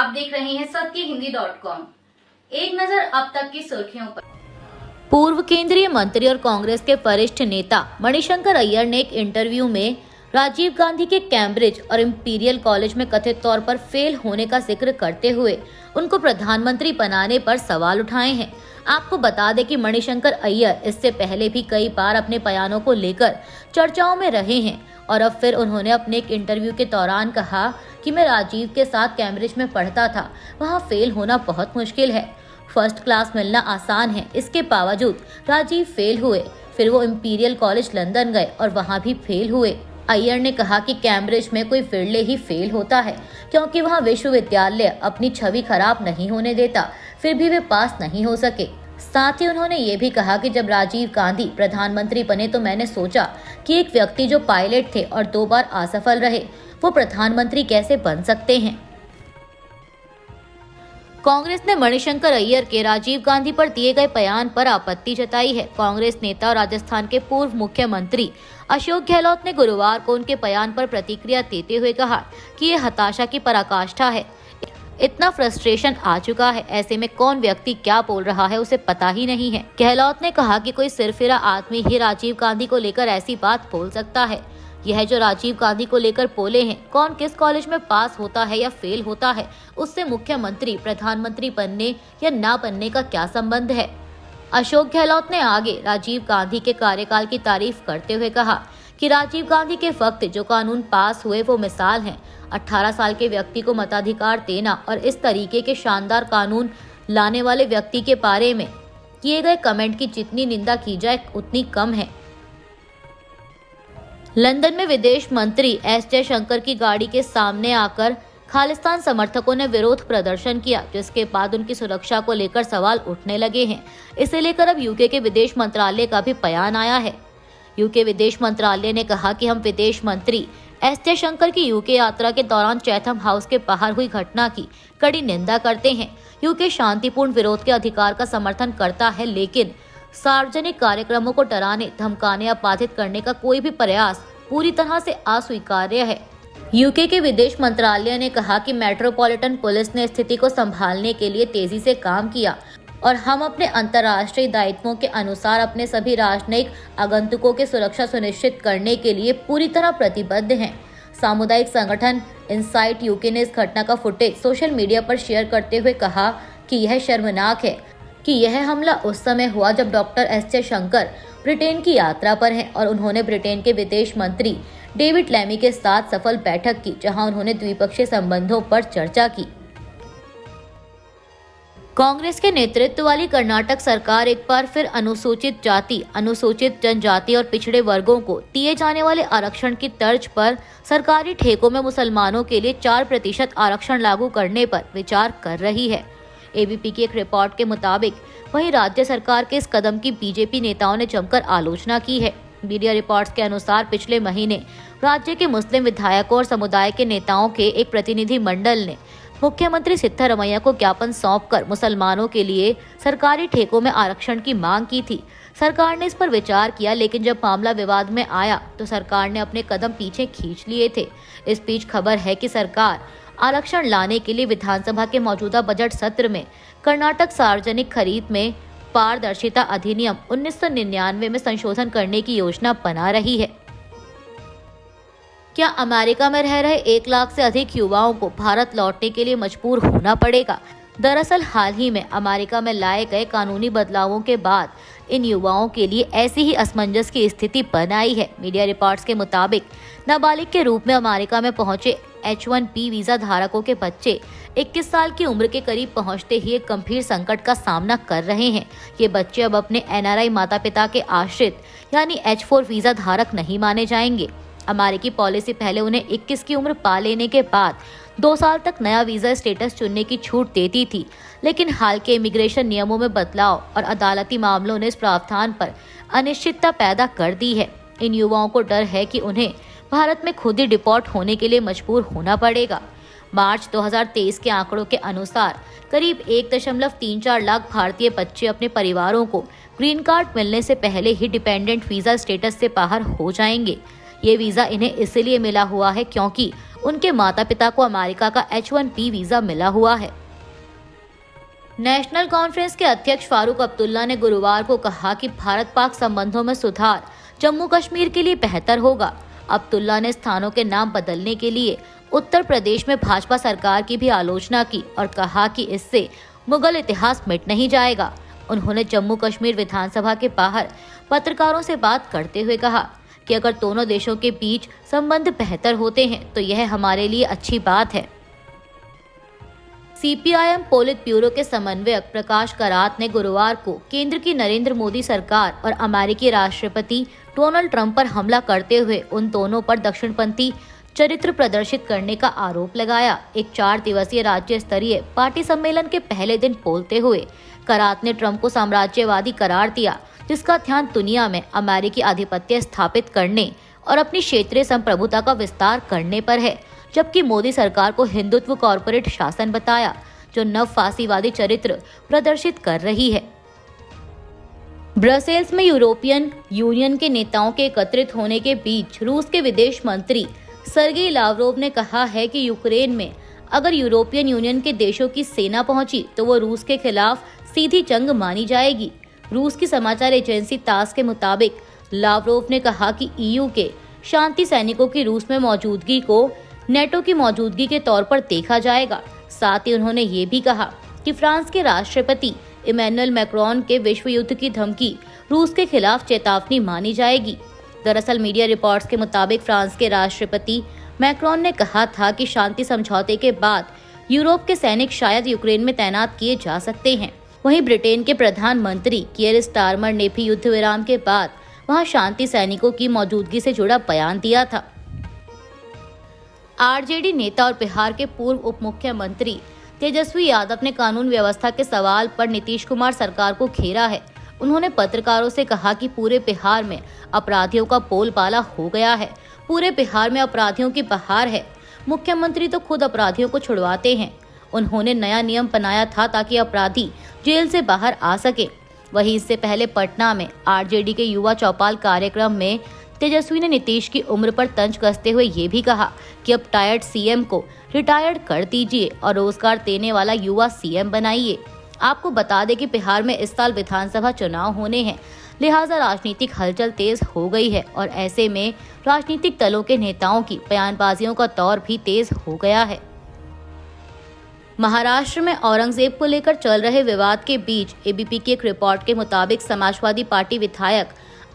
आप देख रहे हैं सत्यहिंदी.com। एक नजर अब तक की सुर्खियों पर। पूर्व केंद्रीय मंत्री और कांग्रेस के वरिष्ठ नेता मणिशंकर अय्यर ने एक इंटरव्यू में राजीव गांधी के कैम्ब्रिज और इंपीरियल कॉलेज में कथित तौर पर फेल होने का जिक्र करते हुए उनको प्रधानमंत्री बनाने पर सवाल उठाए हैं। आपको बता दें कि मणिशंकर अय्यर इससे पहले भी कई बार अपने बयानों को लेकर चर्चाओं में रहे हैं और अब फिर उन्होंने अपने एक इंटरव्यू के दौरान कहा कि मैं राजीव के साथ कैम्ब्रिज में पढ़ता था, वहाँ फेल होना बहुत मुश्किल है, फर्स्ट क्लास मिलना आसान है। इसके बावजूद राजीव फेल हुए, फिर वो इंपीरियल कॉलेज लंदन गए और वहाँ भी फेल हुए। अय्यर ने कहा कि कैम्ब्रिज में कोई विरले ही फेल होता है क्योंकि वहाँ विश्वविद्यालय अपनी छवि खराब नहीं होने देता, फिर भी वे पास नहीं हो सके। साथ ही उन्होंने ये भी कहा कि जब राजीव गांधी प्रधानमंत्री बने तो मैंने सोचा कि एक व्यक्ति जो पायलट थे और 2 बार असफल रहे, वो प्रधानमंत्री कैसे बन सकते हैं। कांग्रेस ने मणिशंकर अय्यर के राजीव गांधी पर दिए गए बयान पर आपत्ति जताई है। कांग्रेस नेता और राजस्थान के पूर्व मुख्यमंत्री अशोक गहलोत ने गुरुवार को उनके बयान पर प्रतिक्रिया देते हुए कहा कि ये हताशा की पराकाष्ठा है। इतना फ्रस्ट्रेशन आ चुका है, ऐसे में कौन व्यक्ति क्या बोल रहा है उसे पता ही नहीं है। गहलोत ने कहा कि कोई सिरफिरा आदमी ही राजीव गांधी को लेकर ऐसी बात बोल सकता है। यह जो राजीव गांधी को लेकर बोले हैं, कौन किस कॉलेज में पास होता है या फेल होता है, उससे मुख्यमंत्री प्रधानमंत्री बनने या ना बनने का क्या संबंध है। अशोक गहलोत ने आगे राजीव गांधी के कार्यकाल की तारीफ करते हुए कहा कि राजीव गांधी के वक्त जो कानून पास हुए वो मिसाल हैं। 18 साल के व्यक्ति को मताधिकार देना और इस तरीके के शानदार कानून लाने वाले व्यक्ति के बारे में किए गए कमेंट की जितनी निंदा की जाए उतनी कम है। लंदन में विदेश मंत्री एस जयशंकर की गाड़ी के सामने आकर खालिस्तान समर्थकों ने विरोध प्रदर्शन किया, जिसके बाद उनकी सुरक्षा को लेकर सवाल उठने लगे हैं। इसे लेकर अब यूके के विदेश मंत्रालय का भी बयान आया है। यूके विदेश मंत्रालय ने कहा कि हम विदेश मंत्री एस जयशंकर की यूके यात्रा के दौरान चैथम हाउस के बाहर हुई घटना की कड़ी निंदा करते हैं। यूके शांतिपूर्ण विरोध के अधिकार का समर्थन करता है, लेकिन सार्वजनिक कार्यक्रमों को डराने, धमकाने या बाधित करने का कोई भी प्रयास पूरी तरह से अस्वीकार्य है। यूके के विदेश मंत्रालय ने कहा कि मेट्रोपॉलिटन पुलिस ने स्थिति को संभालने के लिए तेजी से काम किया और हम अपने अंतर्राष्ट्रीय दायित्वों के अनुसार अपने सभी राजनयिक आगंतुकों की सुरक्षा सुनिश्चित करने के लिए पूरी तरह प्रतिबद्ध हैं। सामुदायिक संगठन इनसाइट यूके ने इस घटना का फुटेज सोशल मीडिया पर शेयर करते हुए कहा कि यह शर्मनाक है कि यह हमला उस समय हुआ जब डॉक्टर एस जयशंकर ब्रिटेन की यात्रा पर हैं और उन्होंने ब्रिटेन के विदेश मंत्री डेविड लैमी के साथ सफल बैठक की, जहां उन्होंने द्विपक्षीय संबंधों पर चर्चा की। कांग्रेस के नेतृत्व वाली कर्नाटक सरकार एक बार फिर अनुसूचित जाति, अनुसूचित जनजाति और पिछड़े वर्गों को दिए जाने वाले आरक्षण की तर्ज पर सरकारी ठेकों में मुसलमानों के लिए 4% आरक्षण लागू करने पर विचार कर रही है। एबीपी की एक रिपोर्ट के मुताबिक वहीं राज्य सरकार के इस कदम की बीजेपी नेताओं ने जमकर आलोचना की है। मीडिया रिपोर्ट्स के अनुसार पिछले महीने राज्य के मुस्लिम विधायकों और समुदाय के नेताओं के एक प्रतिनिधि मंडल ने मुख्यमंत्री सिद्धरमैया को ज्ञापन सौंपकर मुसलमानों के लिए सरकारी ठेकों में आरक्षण की मांग की थी। सरकार ने इस पर विचार किया, लेकिन जब मामला विवाद में आया तो सरकार ने अपने कदम पीछे खींच लिए थे। इस बीच खबर है कि सरकार आरक्षण लाने के लिए विधानसभा के मौजूदा बजट सत्र में कर्नाटक सार्वजनिक खरीद में पारदर्शिता अधिनियम 1999 में संशोधन करने की योजना बना रही है। क्या अमेरिका में रह रहे 1 लाख से अधिक युवाओं को भारत लौटने के लिए मजबूर होना पड़ेगा? दरअसल हाल ही में अमेरिका में लाए गए कानूनी बदलावों के बाद इन युवाओं के लिए ऐसी ही असमंजस की स्थिति बन आई है। मीडिया रिपोर्ट्स के मुताबिक नाबालिग के रूप में अमेरिका में पहुंचे H1B वीजा धारकों के बच्चे 21 साल की उम्र के करीब पहुंचते ही एक गंभीर संकट का सामना कर रहे हैं। ये बच्चे अब अपने NRI माता पिता के आश्रित यानी H4 वीजा धारक नहीं माने जाएंगे। अमेरिकी पॉलिसी पहले उन्हें 21 की उम्र पा लेने के बाद 2 साल तक नया वीजा स्टेटस चुनने की छूट देती थी, लेकिन हाल के इमिग्रेशन नियमों में बदलाव और अदालती मामलों ने इस प्रावधान पर अनिश्चितता पैदा कर दी है। इन युवाओं को डर है कि उन्हें भारत में खुद ही डिपोर्ट होने के लिए मजबूर होना पड़ेगा। मार्च 2023 के आंकड़ों के अनुसार करीब 1.34 लाख भारतीय बच्चे अपने परिवारों को ग्रीन कार्ड मिलने से पहले ही डिपेंडेंट वीजा स्टेटस से बाहर हो जाएंगे। ये वीजा इन्हें इसलिए मिला हुआ है क्योंकि उनके माता पिता को अमेरिका का H-1B वीजा मिला हुआ है। नेशनल कॉन्फ्रेंस के अध्यक्ष फारूक अब्दुल्ला ने गुरुवार को कहा कि भारत पाक संबंधों में सुधार जम्मू कश्मीर के लिए बेहतर होगा। अब्दुल्ला ने स्थानों के नाम बदलने के लिए उत्तर प्रदेश में भाजपा सरकार की भी आलोचना की और कहा कि इससे मुगल इतिहास मिट नहीं जाएगा। उन्होंने जम्मू कश्मीर विधानसभा के बाहर पत्रकारों से बात करते हुए कहा कि अगर दोनों देशों के बीच संबंध बेहतर होते हैं तो यह हमारे लिए अच्छी बात है। CPIM पोलित ब्यूरो के समन्वयक प्रकाश करात ने गुरुवार को केंद्र की नरेंद्र मोदी सरकार और अमेरिकी राष्ट्रपति डोनाल्ड ट्रंप पर हमला करते हुए उन दोनों पर दक्षिणपंथी चरित्र प्रदर्शित करने का आरोप लगाया। एक 4 दिवसीय राज्य स्तरीय पार्टी सम्मेलन के पहले दिन बोलते हुए करात ने ट्रंप को साम्राज्यवादी करार दिया, जिसका ध्यान दुनिया में अमेरिकी आधिपत्य स्थापित करने और अपनी क्षेत्रीय संप्रभुता का विस्तार करने पर है, जबकि मोदी सरकार को हिंदुत्व कॉर्पोरेट शासन बताया, जो नव फासीवादी चरित्र प्रदर्शित कर रही है। ब्रसेल्स में यूरोपियन यूनियन के नेताओं के एकत्रित होने के बीच रूस के विदेश मंत्री सर्गेई लावरोव ने कहा है कि यूक्रेन में अगर यूरोपियन यूनियन के देशों की सेना पहुंची तो वो रूस के खिलाफ सीधी जंग मानी जाएगी। रूस की समाचार एजेंसी तास के मुताबिक लावरोव ने कहा कि EU के शांति सैनिकों की रूस में मौजूदगी को नेटो की मौजूदगी के तौर पर देखा जाएगा। साथ ही उन्होंने ये भी कहा कि फ्रांस के राष्ट्रपति इमैनुअल मैक्रोन के विश्व युद्ध की धमकी रूस के खिलाफ चेतावनी मानी जाएगी। दरअसल मीडिया रिपोर्ट्स के मुताबिक फ्रांस के राष्ट्रपति मैक्रोन ने कहा था कि शांति समझौते के बाद यूरोप के सैनिक शायद यूक्रेन में तैनात किए जा सकते हैं। वहीं ब्रिटेन के प्रधानमंत्री कियर स्टारमर ने भी युद्ध विराम के बाद वहां शांति सैनिकों की मौजूदगी से जुड़ा बयान दिया था। RJD नेता और बिहार के पूर्व उप मुख्यमंत्री तेजस्वी यादव ने कानून व्यवस्था के सवाल पर नीतीश कुमार सरकार को घेरा है। उन्होंने पत्रकारों से कहा कि पूरे बिहार में अपराधियों का बोलबाला हो गया है। पूरे बिहार में अपराधियों की बहार है। मुख्यमंत्री तो खुद अपराधियों को छुड़वाते हैं। उन्होंने नया नियम बनाया था ताकि अपराधी जेल से बाहर आ सके। वहीं इससे पहले पटना में RJD के युवा चौपाल कार्यक्रम में तेजस्वी ने नीतीश की उम्र पर तंज कसते हुए ये भी कहा कि अब टायर्ड CM को रिटायर्ड कर दीजिए और रोजगार देने वाला युवा CM बनाइए। आपको बता दें कि बिहार में इस साल विधानसभा चुनाव होने हैं, लिहाजा राजनीतिक हलचल तेज हो गई है और ऐसे में राजनीतिक दलों के नेताओं की बयानबाजियों का दौर भी तेज हो गया है। महाराष्ट्र में औरंगजेब को लेकर चल रहे विवाद के बीच ABP की एक रिपोर्ट के मुताबिक समाजवादी पार्टी विधायक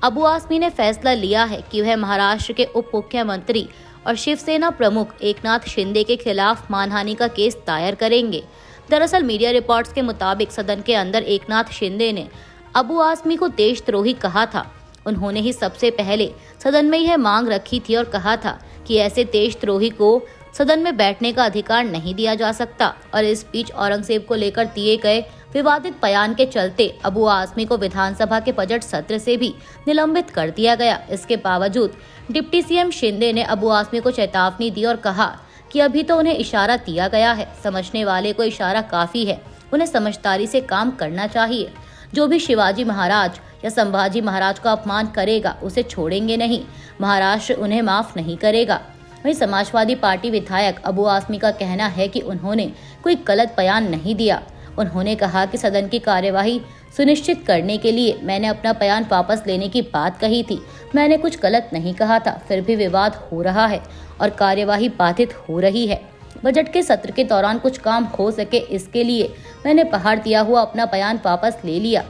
अबू आसमी ने फैसला लिया है कि वह महाराष्ट्र के उप मुख्यमंत्री और शिवसेना प्रमुख एकनाथ शिंदे के खिलाफ मानहानि का केस दायर करेंगे। दरअसल मीडिया रिपोर्ट्स के मुताबिक सदन के अंदर एकनाथ शिंदे ने अबू आसमी को देशद्रोही कहा था। उन्होंने ही सबसे पहले सदन में यह मांग रखी थी और कहा था कि ऐसे देशद्रोही को सदन में बैठने का अधिकार नहीं दिया जा सकता। और इस बीच औरंगजेब को लेकर दिए गए विवादित बयान के चलते अबू आसमी को विधानसभा के बजट सत्र से भी निलंबित कर दिया गया। इसके बावजूद डिप्टी CM शिंदे ने अबू आसमी को चेतावनी दी और कहा कि अभी तो उन्हें इशारा दिया गया है, समझने वाले को इशारा काफी है, उन्हें समझदारी से काम करना चाहिए। जो भी शिवाजी महाराज या संभाजी महाराज का अपमान करेगा उसे छोड़ेंगे नहीं, महाराष्ट्र उन्हें माफ नहीं करेगा। वहीं समाजवादी पार्टी विधायक अबू आसमी का कहना है कि उन्होंने कोई गलत बयान नहीं दिया। उन्होंने कहा कि सदन की कार्यवाही सुनिश्चित करने के लिए मैंने अपना बयान वापस लेने की बात कही थी। मैंने कुछ गलत नहीं कहा था, फिर भी विवाद हो रहा है और कार्यवाही बाधित हो रही है। बजट के सत्र के दौरान कुछ काम हो सके, इसके लिए मैंने बाहर दिया हुआ अपना बयान वापस ले लिया।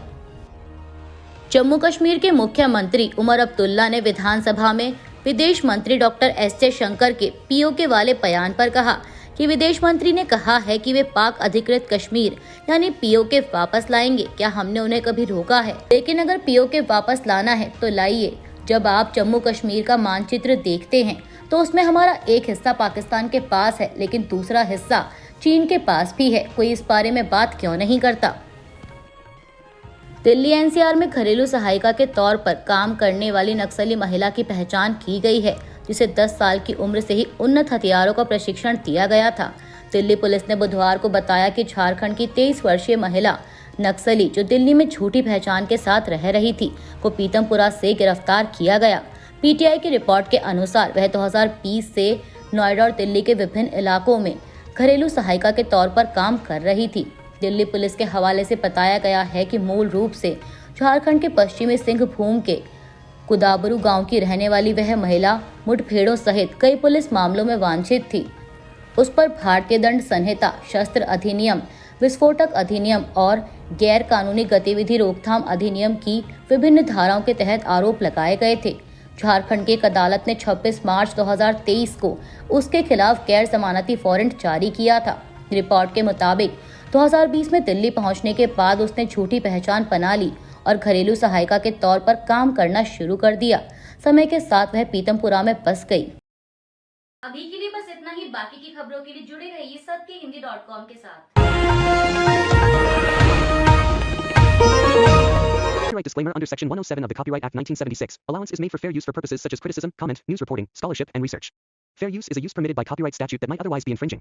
जम्मू कश्मीर के मुख्यमंत्री उमर अब्दुल्ला ने विधानसभा में विदेश मंत्री डॉक्टर S जयशंकर के POK वाले बयान पर कहा कि विदेश मंत्री ने कहा है कि वे पाक अधिकृत कश्मीर यानी POK वापस लाएंगे। क्या हमने उन्हें कभी रोका है? लेकिन अगर POK वापस लाना है तो लाइए। जब आप जम्मू कश्मीर का मानचित्र देखते हैं तो उसमें हमारा एक हिस्सा पाकिस्तान के पास है, लेकिन दूसरा हिस्सा चीन के पास भी है। कोई इस बारे में बात क्यों नहीं करता? दिल्ली NCR में घरेलू सहायिका के तौर पर काम करने वाली नक्सली महिला की पहचान की गई है, जिसे 10 साल की उम्र से ही उन्नत हथियारों का प्रशिक्षण दिया गया था। दिल्ली पुलिस ने बुधवार को बताया कि झारखंड की 23 वर्षीय महिला नक्सली जो दिल्ली में झूठी पहचान के साथ रह रही थी को पीतमपुरा से गिरफ्तार किया गया। PTI की रिपोर्ट के अनुसार वह 2020 से नोएडा और दिल्ली के विभिन्न इलाकों में घरेलू सहायिका के तौर पर काम कर रही थी। दिल्ली पुलिस के हवाले से बताया गया है कि मूल रूप से झारखंड के पश्चिमी सिंहभूम के कुदाबरू गांव की रहने वाली वह महिला मुठभेड़ों सहित कई पुलिस मामलों में वांछित थी। उस पर भारतीय दंड संहिता, शस्त्र अधिनियम, विस्फोटक अधिनियम और गैर कानूनी गतिविधि रोकथाम अधिनियम की विभिन्न धाराओं के तहत आरोप लगाए गए थे। झारखंड की एक अदालत ने 26 मार्च 2023 को उसके खिलाफ गैर जमानती वारंट जारी किया था। रिपोर्ट के मुताबिक 2020 में दिल्ली पहुंचने के बाद उसने झूठी पहचान बना ली और घरेलू सहायिका के तौर पर काम करना शुरू कर दिया। समय के साथ वह पीतमपुरा में बस गई। अभी के लिए बस इतना ही। बाकी की खबरों के लिए जुड़े रहिए सत्यहिंदी.com के साथ। Copyright disclaimer under Section 107 of the Copyright Act 1976. Allowance is made for fair use for purposes such as criticism, comment, news reporting, scholarship, and research. Fair use is a use permitted by copyright statute that might otherwise be infringing.